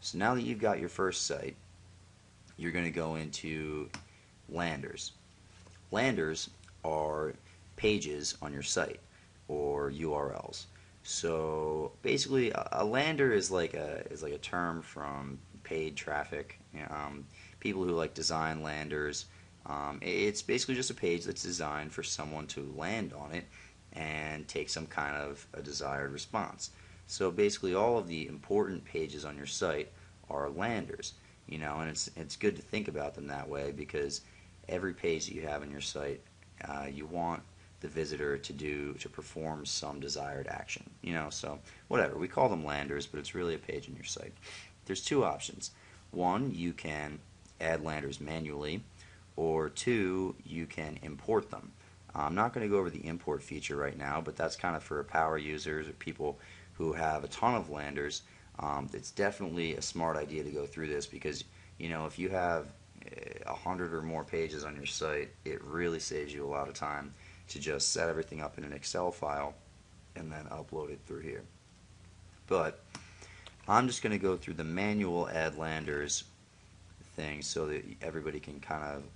So now that you've got your first site, you're going to go into landers. Landers are pages on your site or URLs. So basically, a lander is like a term from paid traffic. People who like design landers. It's basically just a page that's designed for someone to land on it and take some kind of a desired response. So basically, all of the important pages on your site are landers. And it's good to think about them that way because every page that you have on your site, you want the visitor to perform some desired action. So whatever, we call them landers, but it's really a page on your site. There's two options. One, you can add landers manually, or two, you can import them. I'm not going to go over the import feature right now, but that's kind of for power users or people who have a ton of landers. It's definitely a smart idea to go through this because if you have 100 or more pages on your site, it really saves you a lot of time to just set everything up in an Excel file and then upload it through here. But I'm just going to go through the manual add landers thing so that everybody can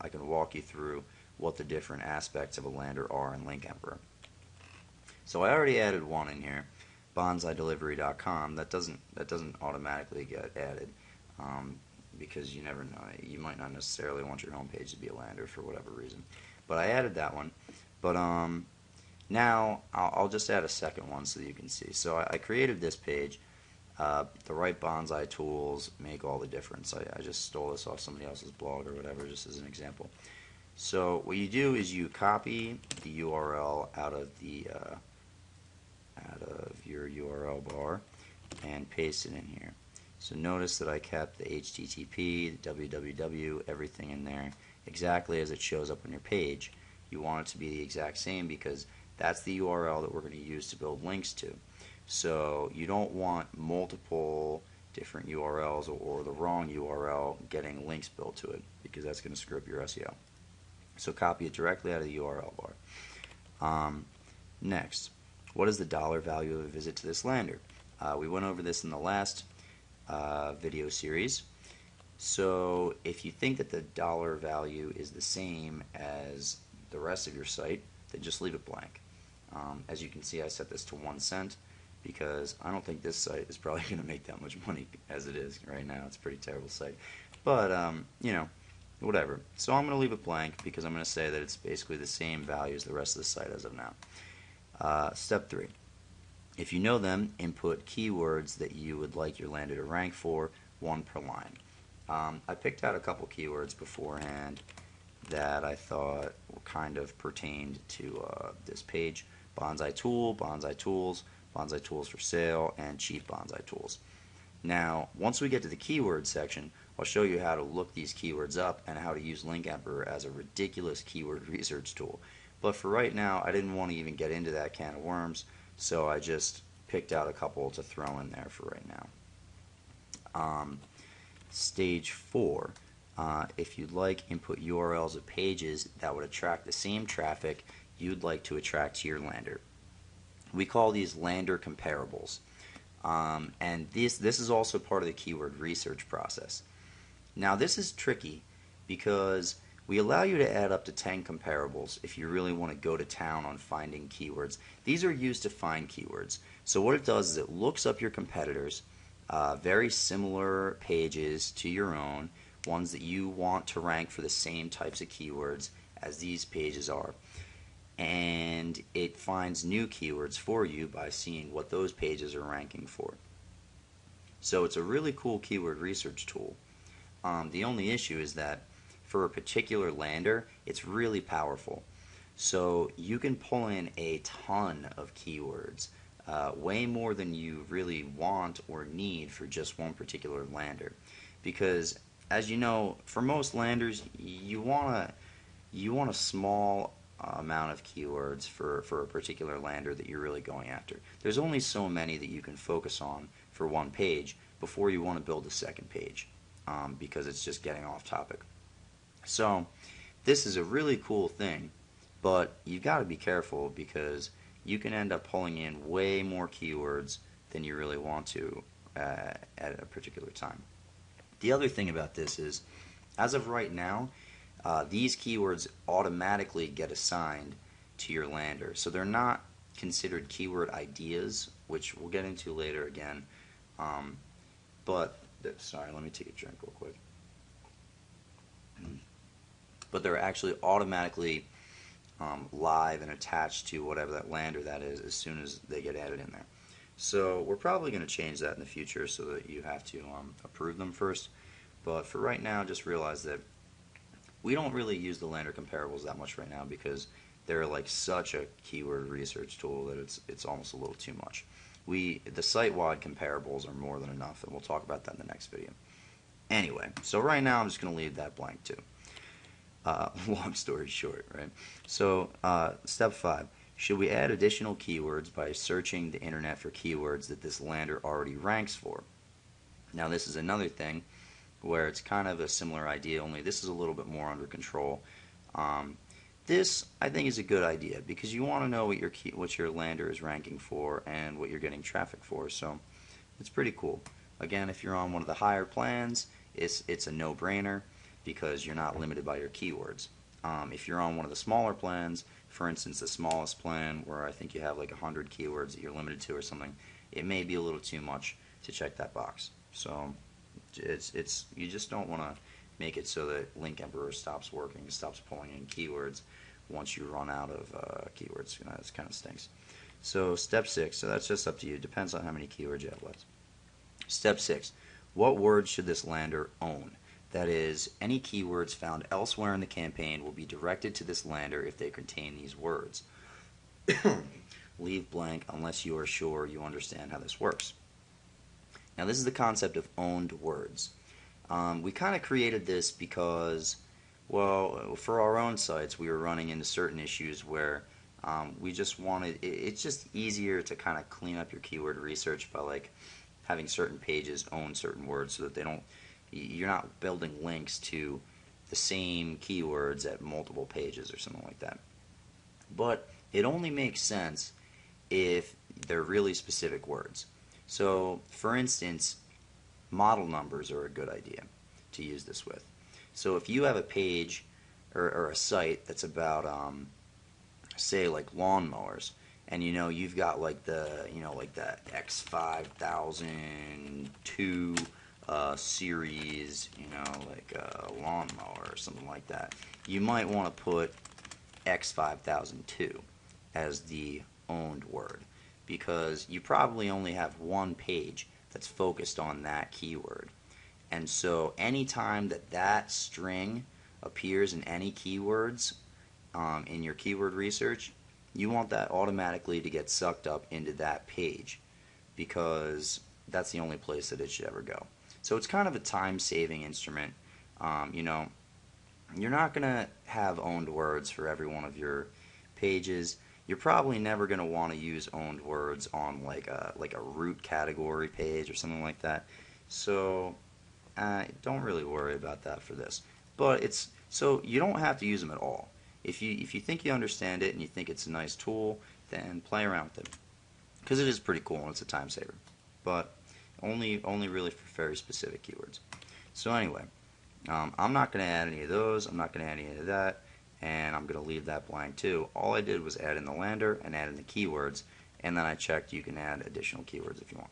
I can walk you through what the different aspects of a lander are in Link Emperor. So I already added one in here, bonsaidelivery.com. That doesn't automatically get added because you never know. You might not necessarily want your homepage to be a lander for whatever reason. But I added that one. But now I'll just add a second one so that you can see. So I created this page. The right bonsai tools make all the difference. I just stole this off somebody else's blog or whatever, just as an example. So what you do is you copy the URL out of your URL bar and paste it in here. So notice that I kept the HTTP, the www, everything in there exactly as it shows up on your page. You want it to be the exact same because that's the URL that we're going to use to build links to. So you don't want multiple different URLs or the wrong URL getting links built to it because that's going to screw up your SEO. So copy it directly out of the URL bar. Next, what is the dollar value of a visit to this lander? We went over this in the last video series. So if you think that the dollar value is the same as the rest of your site, then just leave it blank. As you can see, I set this to 1 cent because I don't think this site is probably going to make that much money as it is right now. It's a pretty terrible site. But, whatever. So I'm going to leave it blank because I'm going to say that it's basically the same value as the rest of the site as of now. Step 3. If you know them, input keywords that you would like your lander to rank for, 1 per line. I picked out a couple keywords beforehand that I thought kind of pertained to this page. Bonsai tool, bonsai tools, bonsai tools for sale, and cheap bonsai tools. Now, once we get to the keyword section, I'll show you how to look these keywords up and how to use Link Emperor as a ridiculous keyword research tool. But for right now, I didn't want to even get into that can of worms, so I just picked out a couple to throw in there for right now. Stage 4. If you'd like, input URLs of pages that would attract the same traffic you'd like to attract to your lander. We call these lander comparables. And this is also part of the keyword research process. Now this is tricky because we allow you to add up to 10 comparables if you really want to go to town on finding keywords. These are used to find keywords. So what it does is it looks up your competitors, very similar pages to your own, ones that you want to rank for the same types of keywords as these pages are. And it finds new keywords for you by seeing what those pages are ranking for. So it's a really cool keyword research tool. The only issue is that for a particular lander, it's really powerful. So you can pull in a ton of keywords, way more than you really want or need for just one particular lander. Because, as you know, for most landers, you want a small amount of keywords for a particular lander that you're really going after. There's only so many that you can focus on for one page before you want to build a second page, because it's just getting off topic. So this is a really cool thing, but you've got to be careful because you can end up pulling in way more keywords than you really want to at a particular time. The other thing about this is, as of right now, these keywords automatically get assigned to your lander. So they're not considered keyword ideas, which we'll get into later again. Sorry, let me take a drink real quick. But they're actually automatically live and attached to whatever that lander that is as soon as they get added in there. So we're probably going to change that in the future so that you have to approve them first. But for right now, just realize that we don't really use the lander comparables that much right now because they're like such a keyword research tool that it's almost a little too much. The site-wide comparables are more than enough, and we'll talk about that in the next video. Anyway, so right now I'm just going to leave that blank too. Long story short, right? So step 5. Should we add additional keywords by searching the internet for keywords that this lander already ranks for? Now this is another thing where it's kind of a similar idea, only this is a little bit more under control. This I think is a good idea because you want to know what your lander is ranking for and what you're getting traffic for. So it's pretty cool. Again, if you're on one of the higher plans, it's a no-brainer because you're not limited by your keywords. If you're on one of the smaller plans, for instance the smallest plan where I think you have like 100 keywords that you're limited to or something, it may be a little too much to check that box. So you just don't want to make it so that Link Emperor stops working, stops pulling in keywords once you run out of keywords. That kind of stinks. So step 6, so that's just up to you. It depends on how many keywords you have left. Step 6, what words should this lander own? That is, any keywords found elsewhere in the campaign will be directed to this lander if they contain these words. Leave blank unless you are sure you understand how this works. Now this is the concept of owned words. We kind of created this because, well, for our own sites we were running into certain issues where we just wanted, it's just easier to kind of clean up your keyword research by like having certain pages own certain words so that you're not building links to the same keywords at multiple pages or something like that. But it only makes sense if they're really specific words. So for instance, model numbers are a good idea to use this with. So if you have a page or a site that's about say like lawnmowers, and you've got like the X5002 series, like a lawnmower or something like that, you might want to put X5002 as the owned word because you probably only have one page that's focused on that keyword. And so anytime that string appears in any keywords in your keyword research, you want that automatically to get sucked up into that page because that's the only place that it should ever go. So it's kind of a time-saving instrument. You're not going to have owned words for every one of your pages. You're probably never going to want to use owned words on like a root category page or something like that. So don't really worry about that for this. But so you don't have to use them at all. If you think you understand it and you think it's a nice tool, then play around with it because it is pretty cool and it's a time saver. But only really for very specific keywords. So anyway, I'm not going to add any of those. I'm not going to add any of that. And I'm going to leave that blank too. All I did was add in the lander and add in the keywords, and then I checked you can add additional keywords if you want.